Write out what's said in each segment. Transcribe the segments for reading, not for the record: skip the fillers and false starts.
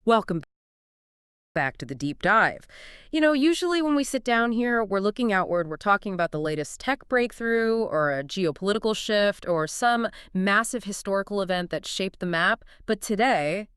Welcome back to the deep dive. Usually when we sit down here, we're looking outward, we're talking about the latest tech breakthrough or a geopolitical shift or some massive historical event that shaped the map. But today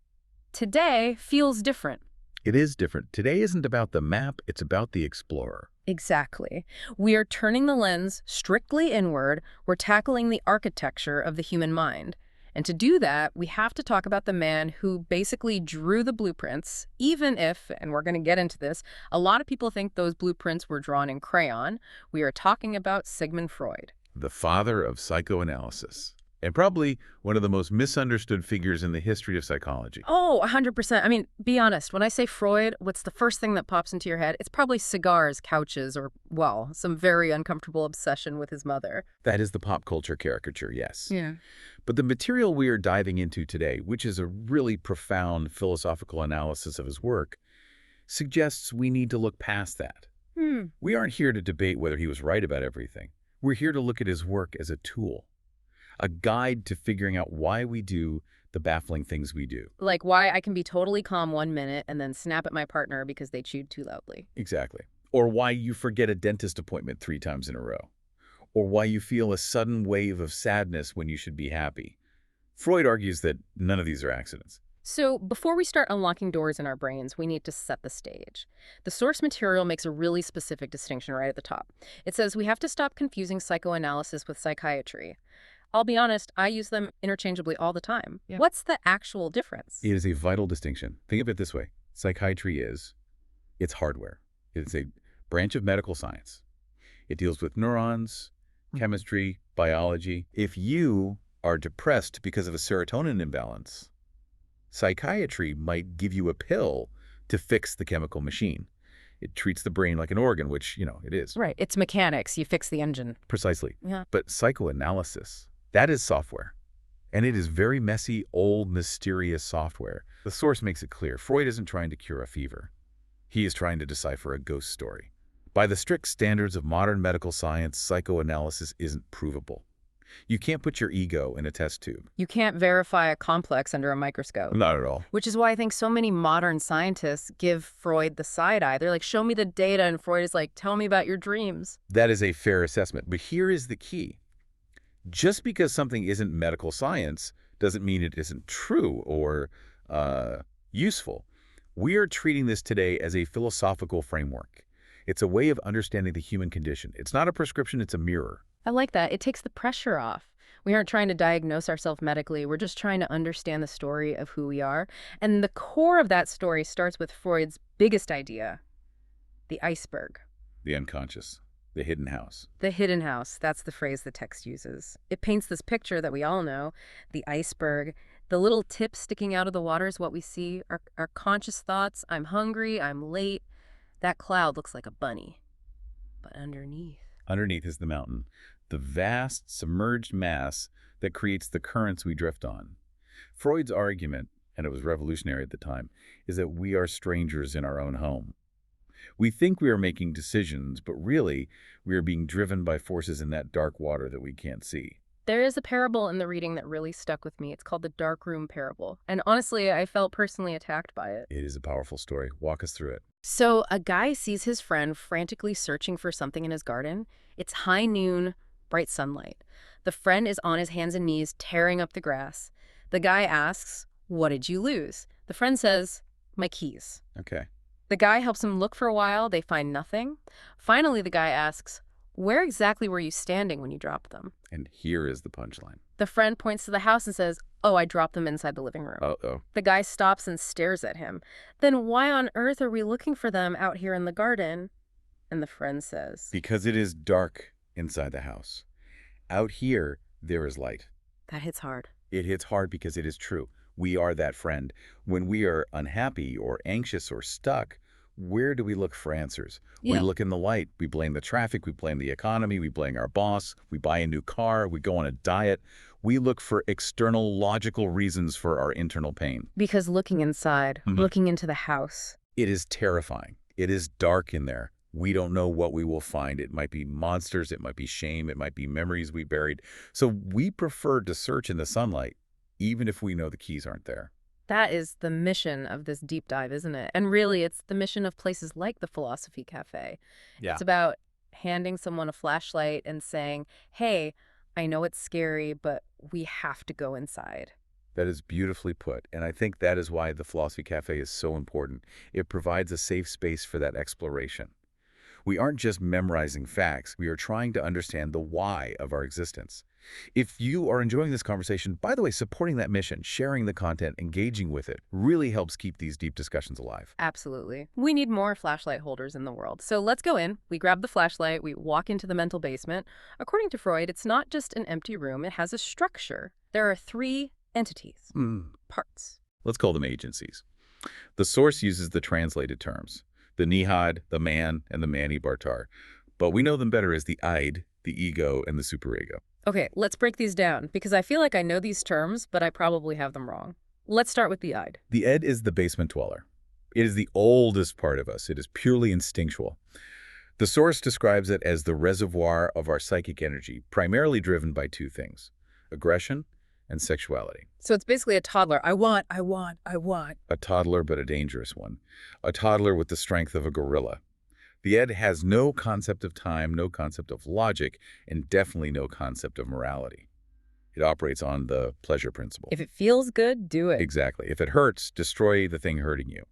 feels different. It is different. Today isn't about the map, it's about the explorer. Exactly. We are turning the lens strictly inward. We're tackling the architecture of the human mind. And to do that, we have to talk about the man who basically drew the blueprints, even if, and we're going to get into this, a lot of people think those blueprints were drawn in crayon. We are talking about Sigmund Freud. The father of psychoanalysis. And probably one of the most misunderstood figures in the history of psychology. Oh, 100%. I mean, be honest. When I say Freud, what's the first thing that pops into your head? It's probably cigars, couches, or, well, some very uncomfortable obsession with his mother. That is the pop culture caricature, yes. Yeah. But the material we are diving into today, which is a really profound philosophical analysis of his work, suggests we need to look past that. We aren't here to debate whether he was right about everything. We're here to look at his work as a tool. A guide to figuring out why we do the baffling things we do. Like why I can be totally calm 1 minute and then snap at my partner because they chewed too loudly. Exactly. Or why you forget a dentist appointment 3 times in a row. Or why you feel a sudden wave of sadness when you should be happy. Freud argues that none of these are accidents. So before we start unlocking doors in our brains, we need to set the stage. The source material makes a really specific distinction right at the top. It says we have to stop confusing psychoanalysis with psychiatry. I'll be honest, I use them interchangeably all the time. Yeah. What's the actual difference? It is a vital distinction. Think of it this way. Psychiatry it's hardware. It's a branch of medical science. It deals with neurons, chemistry, biology. If you are depressed because of a serotonin imbalance, psychiatry might give you a pill to fix the chemical machine. It treats the brain like an organ, which, it is. Right. It's mechanics. You fix the engine. Precisely. Yeah. But psychoanalysis, that is software. And it is very messy, old, mysterious software. The source makes it clear. Freud isn't trying to cure a fever. He is trying to decipher a ghost story. By the strict standards of modern medical science, psychoanalysis isn't provable. You can't put your ego in a test tube. You can't verify a complex under a microscope. Not at all. Which is why I think so many modern scientists give Freud the side eye. They're like, show me the data, and Freud is like, tell me about your dreams. That is a fair assessment. But here is the key. Just because something isn't medical science doesn't mean it isn't true or useful. We are treating this today as a philosophical framework. It's a way of understanding the human condition. It's not a prescription, it's a mirror. I like that. It takes the pressure off. We aren't trying to diagnose ourselves medically. We're just trying to understand the story of who we are. And the core of that story starts with Freud's biggest idea, the iceberg. The unconscious. The hidden house. The hidden house. That's the phrase the text uses. It paints this picture that we all know, the iceberg. The little tip sticking out of the water is what we see. Our conscious thoughts, I'm hungry, I'm late. That cloud looks like a bunny. But underneath... Underneath is the mountain, the vast, submerged mass that creates the currents we drift on. Freud's argument, and it was revolutionary at the time, is that we are strangers in our own home. We think we are making decisions, but really, we are being driven by forces in that dark water that we can't see. There is a parable in the reading that really stuck with me. It's called the dark room parable. And honestly, I felt personally attacked by it. It is a powerful story. Walk us through it. So a guy sees his friend frantically searching for something in his garden. It's high noon, bright sunlight. The friend is on his hands and knees, tearing up the grass. The guy asks, "What did you lose?" The friend says, "My keys." Okay. The guy helps him look for a while. They find nothing. Finally, the guy asks, "Where exactly were you standing when you dropped them?" And here is the punchline. The friend points to the house and says, "Oh, I dropped them inside the living room." Uh-oh. The guy stops and stares at him. "Then why on earth are we looking for them out here in the garden?" And the friend says, "Because it is dark inside the house. Out here, there is light." That hits hard. It hits hard because it is true. We are that friend. When we are unhappy or anxious or stuck, where do we look for answers? Yeah. We look in the light. We blame the traffic. We blame the economy. We blame our boss. We buy a new car. We go on a diet. We look for external logical reasons for our internal pain. Because looking inside, looking into the house. It is terrifying. It is dark in there. We don't know what we will find. It might be monsters. It might be shame. It might be memories we buried. So we prefer to search in the sunlight, even if we know the keys aren't there. That is the mission of this deep dive, isn't it? And really, it's the mission of places like the Philosophy Cafe. Yeah. It's about handing someone a flashlight and saying, hey, I know it's scary, but we have to go inside. That is beautifully put, and I think that is why the Philosophy Cafe is so important. It provides a safe space for that exploration. We aren't just memorizing facts, we are trying to understand the why of our existence. If you are enjoying this conversation, by the way, supporting that mission, sharing the content, engaging with it, really helps keep these deep discussions alive. Absolutely. We need more flashlight holders in the world. So let's go in. We grab the flashlight. We walk into the mental basement. According to Freud, it's not just an empty room. It has a structure. There are 3 entities, parts. Let's call them agencies. The source uses the translated terms, the Nihad, the man, and the Mani Bartar. But we know them better as the id, the ego, and the superego. Okay, let's break these down, because I feel like I know these terms, but I probably have them wrong. Let's start with the id. The id is the basement dweller. It is the oldest part of us. It is purely instinctual. The source describes it as the reservoir of our psychic energy, primarily driven by 2 things, aggression and sexuality. So it's basically a toddler. I want, I want, I want. A toddler, but a dangerous one. A toddler with the strength of a gorilla. The id has no concept of time, no concept of logic, and definitely no concept of morality. It operates on the pleasure principle. If it feels good, do it. Exactly. If it hurts, destroy the thing hurting you.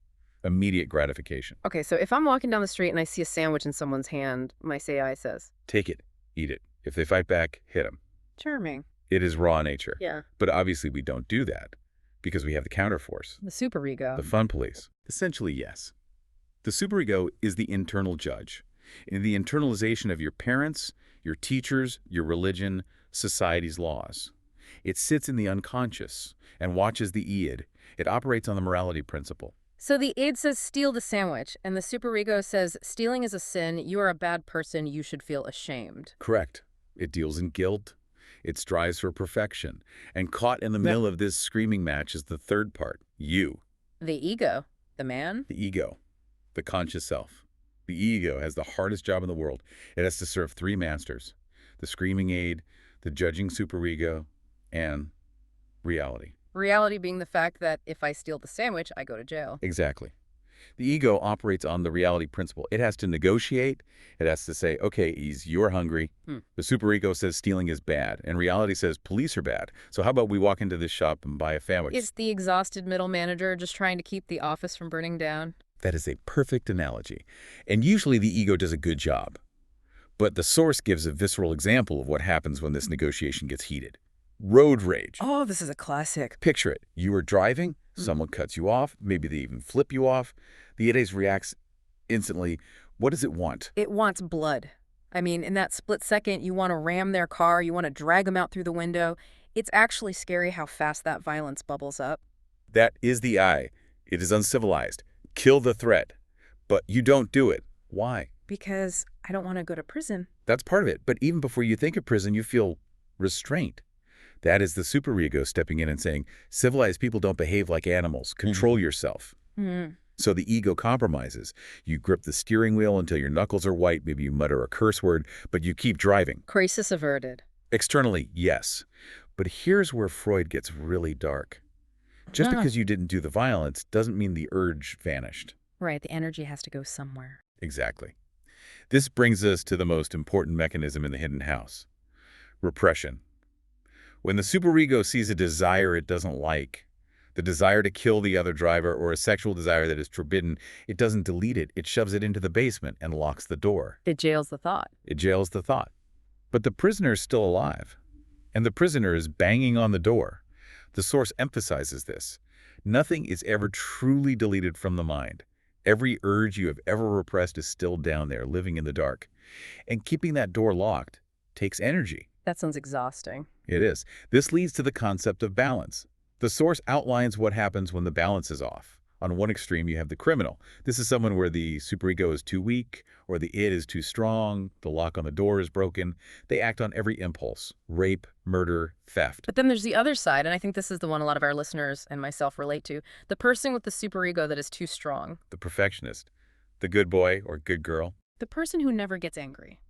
Immediate gratification. Okay, so if I'm walking down the street and I see a sandwich in someone's hand, my Sai says, Take it. Eat it. If they fight back, hit them. charming. It is raw nature. Yeah. But obviously we don't do that because we have the counterforce, The superego. the fun police. Essentially, yes. The superego is the internal judge. In the internalization of your parents, your teachers, your religion, society's laws. It sits in the unconscious and watches the id. It operates on the morality principle. So the id says steal the sandwich, and the superego says stealing is a sin, you are a bad person, you should feel ashamed. Correct. It deals in guilt. It strives for perfection. And caught in the middle of this screaming match is the third part, you. The ego, the man. The ego, the conscious self. The ego has the hardest job in the world. It has to serve 3 masters, the screaming id, the judging superego, and reality. Reality being the fact that if I steal the sandwich, I go to jail. Exactly. The ego operates on the reality principle. It has to negotiate. It has to say, okay, you're hungry. The superego says stealing is bad, and reality says police are bad. So how about we walk into this shop and buy a sandwich? Is the exhausted middle manager just trying to keep the office from burning down? That is a perfect analogy. And usually the ego does a good job. But the source gives a visceral example of what happens when this negotiation gets heated. Road rage. Oh, this is a classic. Picture it. You are driving, someone cuts you off, maybe they even flip you off. The id reacts instantly. What does it want? It wants blood. I mean, in that split second, you want to ram their car, you want to drag them out through the window. It's actually scary how fast that violence bubbles up. That is the I. It is uncivilized. Kill the threat. But you don't do it. Why? Because I don't want to go to prison. That's part of it. But even before you think of prison, you feel restraint. That is the superego stepping in and saying, civilized people don't behave like animals. Control yourself. So the ego compromises. You grip the steering wheel until your knuckles are white. Maybe you mutter a curse word, but you keep driving. Crisis averted. Externally, yes. But here's where Freud gets really dark. Just because you didn't do the violence doesn't mean the urge vanished. Right, the energy has to go somewhere. Exactly. This brings us to the most important mechanism in the hidden house. Repression. When the superego sees a desire it doesn't like, the desire to kill the other driver or a sexual desire that is forbidden, it doesn't delete it. It shoves it into the basement and locks the door. It jails the thought. It jails the thought. But the prisoner is still alive, and the prisoner is banging on the door. The source emphasizes this. Nothing is ever truly deleted from the mind. Every urge you have ever repressed is still down there, living in the dark. And keeping that door locked takes energy. That sounds exhausting. It is. This leads to the concept of balance. The source outlines what happens when the balance is off. On one extreme, you have the criminal. This is someone where the superego is too weak, or the id is too strong, the lock on the door is broken. They act on every impulse: rape, murder, theft. But then there's the other side, and I think this is the one a lot of our listeners and myself relate to. The person with the superego that is too strong. The perfectionist. The good boy or good girl. The person who never gets angry.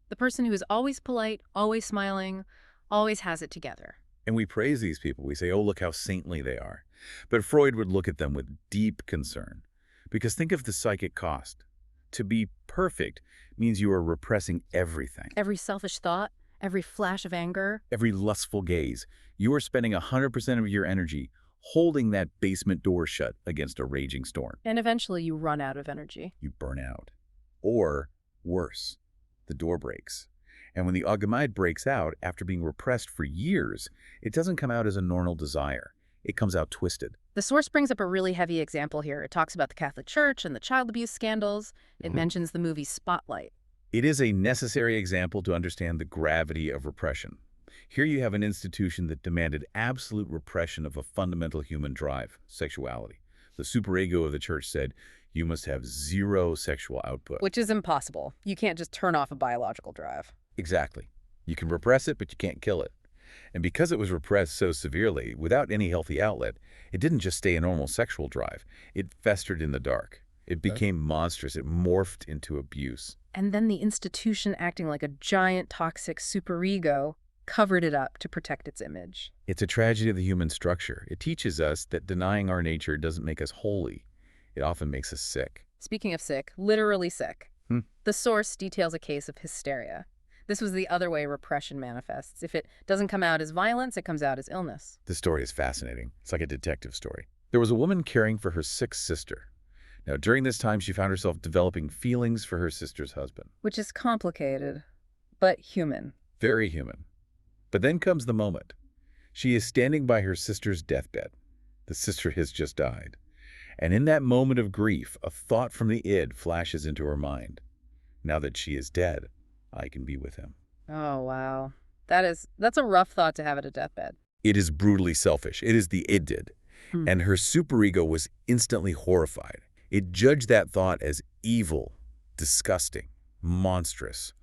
The person who is always polite, always smiling, always has it together. And we praise these people. We say, oh, look how saintly they are. But Freud would look at them with deep concern. Because think of the psychic cost. To be perfect means you are repressing everything. Every selfish thought, every flash of anger. Every lustful gaze. You are spending 100% of your energy holding that basement door shut against a raging storm. And eventually you run out of energy. You burn out. Or, worse, the door breaks. And when the Agamide breaks out after being repressed for years, it doesn't come out as a normal desire. It comes out twisted. The source brings up a really heavy example here. It talks about the Catholic Church and the child abuse scandals. It mentions the movie Spotlight. It is a necessary example to understand the gravity of repression. Here you have an institution that demanded absolute repression of a fundamental human drive, sexuality. The superego of the church said, you must have zero sexual output. Which is impossible. You can't just turn off a biological drive. Exactly. You can repress it, but you can't kill it. And because it was repressed so severely, without any healthy outlet, it didn't just stay a normal sexual drive. It festered in the dark. It became monstrous. It morphed into abuse. And then the institution, acting like a giant toxic superego, covered it up to protect its image. It's a tragedy of the human structure. It teaches us that denying our nature doesn't make us holy. It often makes us sick. Speaking of sick, literally sick. The source details a case of hysteria. This was the other way repression manifests. If it doesn't come out as violence, it comes out as illness. This story is fascinating. It's like a detective story. There was a woman caring for her sick sister. Now, during this time, she found herself developing feelings for her sister's husband. Which is complicated, but human. Very human. But then comes the moment. She is standing by her sister's deathbed. The sister has just died. And in that moment of grief, a thought from the id flashes into her mind. Now that she is dead, I can be with him. Oh, wow. That's a rough thought to have at a deathbed. It is brutally selfish. It is the id did. And her superego was instantly horrified. It judged that thought as evil, disgusting, monstrous.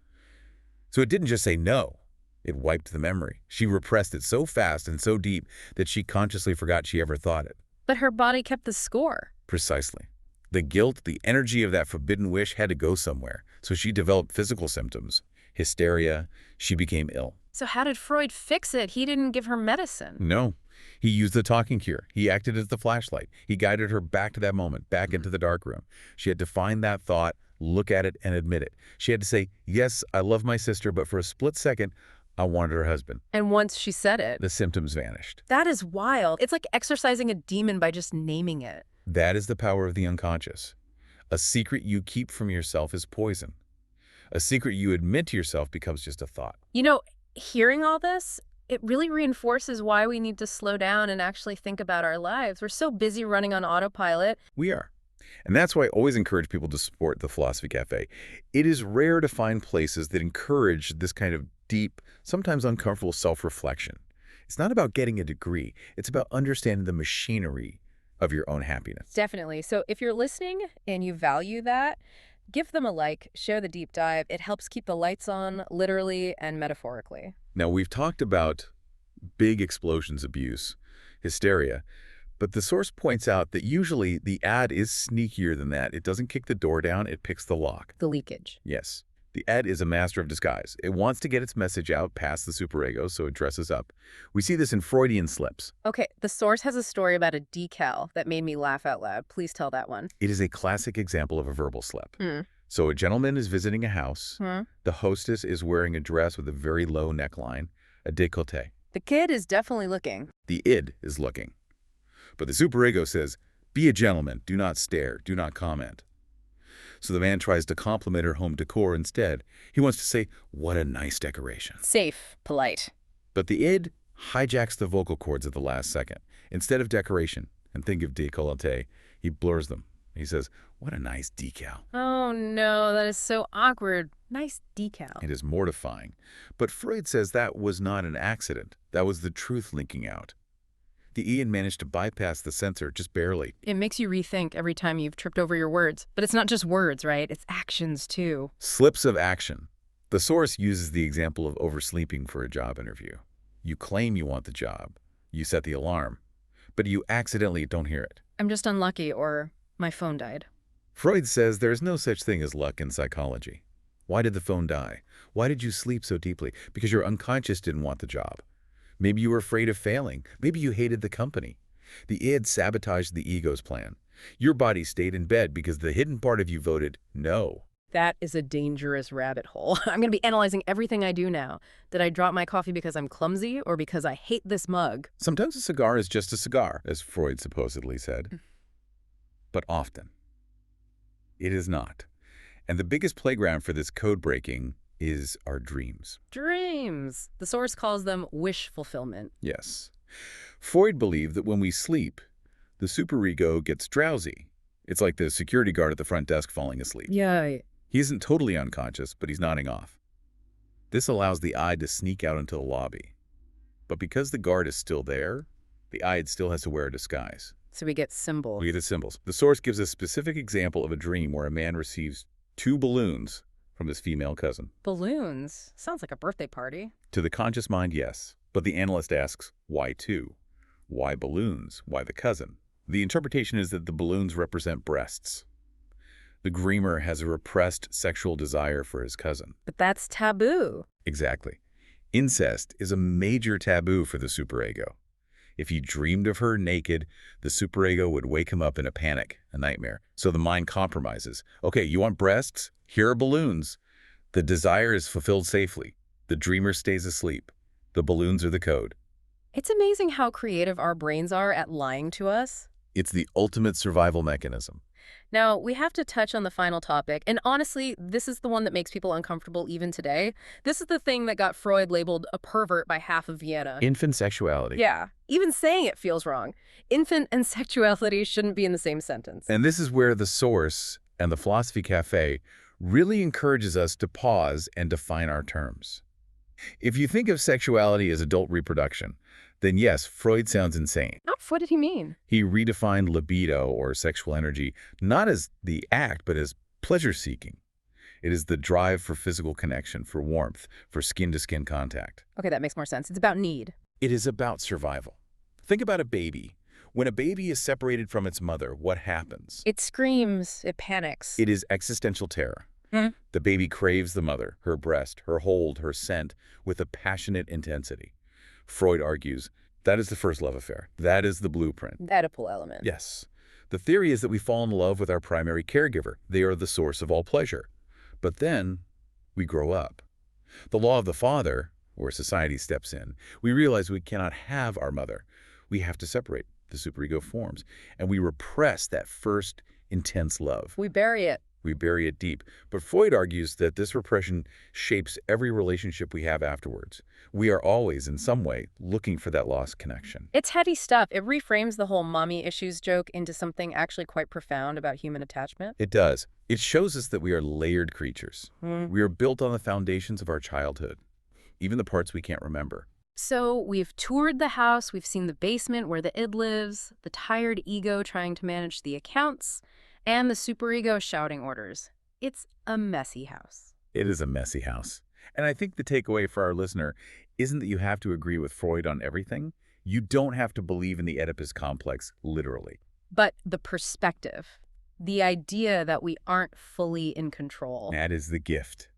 So it didn't just say no. It wiped the memory. She repressed it so fast and so deep that she consciously forgot she ever thought it. But her body kept the score. Precisely. The guilt, the energy of that forbidden wish had to go somewhere. So she developed physical symptoms. Hysteria. She became ill. So how did Freud fix it? He didn't give her medicine. No. He used the talking cure. He acted as the flashlight. He guided her back to that moment, back into the dark room. She had to find that thought, look at it, and admit it. She had to say, yes, I love my sister, but for a split second, I wanted her husband. And once she said it, the symptoms vanished. That is wild. It's like exorcising a demon by just naming it. That is the power of the unconscious. A secret you keep from yourself is poison. A secret you admit to yourself becomes just a thought. You know, hearing all this, it really reinforces why we need to slow down and actually think about our lives. We're so busy running on autopilot. We are. And that's why I always encourage people to support the Philosophy Cafe. It is rare to find places that encourage this kind of deep, sometimes uncomfortable self-reflection. It's not about getting a degree. It's about understanding the machinery of your own happiness. Definitely. So if you're listening and you value that, give them a like, share the deep dive. It helps keep the lights on, literally and metaphorically. Now, we've talked about big explosions abuse, hysteria, but the source points out that usually the ad is sneakier than that. It doesn't kick the door down, it picks the lock. The leakage. Yes. The ad is a master of disguise. It wants to get its message out past the superego, so it dresses up. We see this in Freudian slips. Okay, the source has a story about a decal that made me laugh out loud. Please tell that one. It is a classic example of a verbal slip. So a gentleman is visiting a house. The hostess is wearing a dress with a very low neckline, a décolleté. The kid is definitely looking. The id is looking. But the superego says, be a gentleman, do not stare, do not comment. So the man tries to compliment her home decor instead. He wants to say, what a nice decoration. Safe, polite. But the id hijacks the vocal cords at the last second. Instead of decoration, and think of décolleté, he blurs them. He says, what a nice decal. Oh no, that is so awkward. Nice decal. It is mortifying. But Freud says that was not an accident. That was the truth linking out. The Ian managed to bypass the censor just barely. It makes you rethink every time you've tripped over your words. But it's not just words, right? It's actions, too. Slips of action. The source uses the example of oversleeping for a job interview. You claim you want the job. You set the alarm. But you accidentally don't hear it. I'm just unlucky, or my phone died. Freud says there's no such thing as luck in psychology. Why did the phone die? Why did you sleep so deeply? Because your unconscious didn't want the job. Maybe you were afraid of failing. Maybe you hated the company. The id sabotaged the ego's plan. Your body stayed in bed because the hidden part of you voted no. That is a dangerous rabbit hole. I'm going to be analyzing everything I do now. Did I drop my coffee because I'm clumsy or because I hate this mug? Sometimes a cigar is just a cigar, as Freud supposedly said. But often, it is not. And the biggest playground for this code breaking is our dreams. Dreams. The source calls them wish fulfillment. Yes. Freud believed that when we sleep, the superego gets drowsy. It's like the security guard at the front desk falling asleep. Yeah. He isn't totally unconscious, but he's nodding off. This allows the eye to sneak out into the lobby. But because the guard is still there, the eye still has to wear a disguise. So we get symbols. We get the symbols. The source gives a specific example of a dream where a man receives 2 balloons from his female cousin. Balloons? Sounds like a birthday party. To the conscious mind, yes. But the analyst asks, why 2? Why balloons? Why the cousin? The interpretation is that the balloons represent breasts. The dreamer has a repressed sexual desire for his cousin. But that's taboo. Exactly. Incest is a major taboo for the superego. If he dreamed of her naked, the superego would wake him up in a panic, a nightmare. So the mind compromises. Okay, you want breasts? Here are balloons. The desire is fulfilled safely. The dreamer stays asleep. The balloons are the code. It's amazing how creative our brains are at lying to us. It's the ultimate survival mechanism. Now, we have to touch on the final topic, and honestly, this is the one that makes people uncomfortable even today. This is the thing that got Freud labeled a pervert by half of Vienna. Infant sexuality. Yeah, even saying it feels wrong. Infant and sexuality shouldn't be in the same sentence. And this is where the source and the Philosophy Cafe really encourages us to pause and define our terms. If you think of sexuality as adult reproduction, then yes, Freud sounds insane. What did he mean? He redefined libido, or sexual energy, not as the act, but as pleasure-seeking. It is the drive for physical connection, for warmth, for skin-to-skin contact. Okay, that makes more sense. It's about need. It is about survival. Think about a baby. When a baby is separated from its mother, what happens? It screams. It panics. It is existential terror. The baby craves the mother, her breast, her hold, her scent, with a passionate intensity. Freud argues that is the first love affair. That is the blueprint. The Oedipal element. Yes. The theory is that we fall in love with our primary caregiver. They are the source of all pleasure. But then we grow up. The law of the father, where society steps in, we realize we cannot have our mother. We have to separate. The superego forms. And we repress that first intense love. We bury it. We bury it deep. But Freud argues that this repression shapes every relationship we have afterwards. We are always, in some way, looking for that lost connection. It's heady stuff. It reframes the whole mommy issues joke into something actually quite profound about human attachment. It does. It shows us that we are layered creatures. We are built on the foundations of our childhood, even the parts we can't remember. So we've toured the house, we've seen the basement where the id lives, the tired ego trying to manage the accounts, and the superego shouting orders. It's a messy house. It is a messy house. And I think the takeaway for our listener isn't that you have to agree with Freud on everything. You don't have to believe in the Oedipus complex, literally. But the perspective, the idea that we aren't fully in control. That is the gift.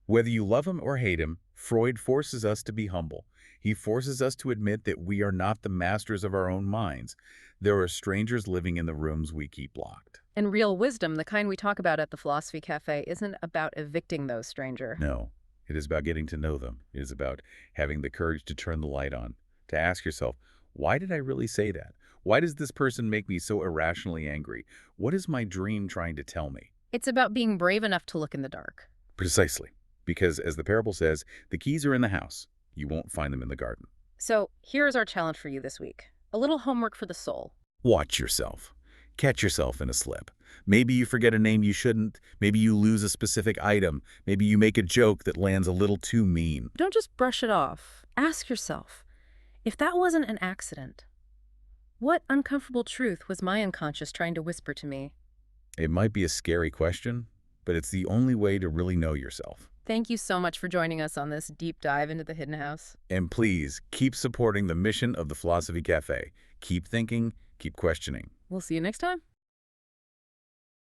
Whether you love him or hate him, Freud forces us to be humble. He forces us to admit that we are not the masters of our own minds. There are strangers living in the rooms we keep locked. And real wisdom, the kind we talk about at the Philosophy Cafe, isn't about evicting those strangers. No, it is about getting to know them. It is about having the courage to turn the light on, to ask yourself, why did I really say that? Why does this person make me so irrationally angry? What is my dream trying to tell me? It's about being brave enough to look in the dark. Precisely. Because as the parable says, the keys are in the house. You won't find them in the garden. So here's our challenge for you this week. A little homework for the soul. Watch yourself. Catch yourself in a slip. Maybe you forget a name you shouldn't. Maybe you lose a specific item. Maybe you make a joke that lands a little too mean. Don't just brush it off. Ask yourself, if that wasn't an accident, what uncomfortable truth was my unconscious trying to whisper to me? It might be a scary question, but it's the only way to really know yourself. Thank you so much for joining us on this deep dive into the hidden house. And please, keep supporting the mission of the Philosophy Cafe. Keep thinking, keep questioning. We'll see you next time.